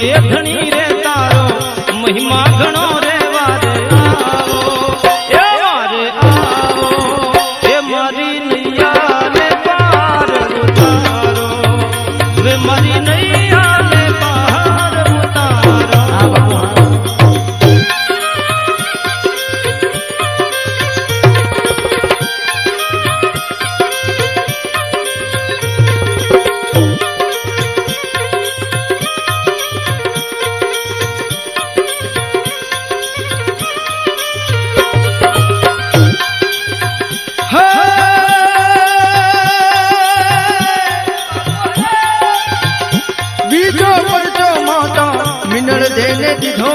એ ધણી રે તારો મહિમા ઘણો રે વારે આવો એ વારે આવો એ મારી નૈયા ને પાર ઉતારો વે મારી નૈયા ને પાર ઉતારો બીજો પરચો મોટો મિનળ દેને દીધો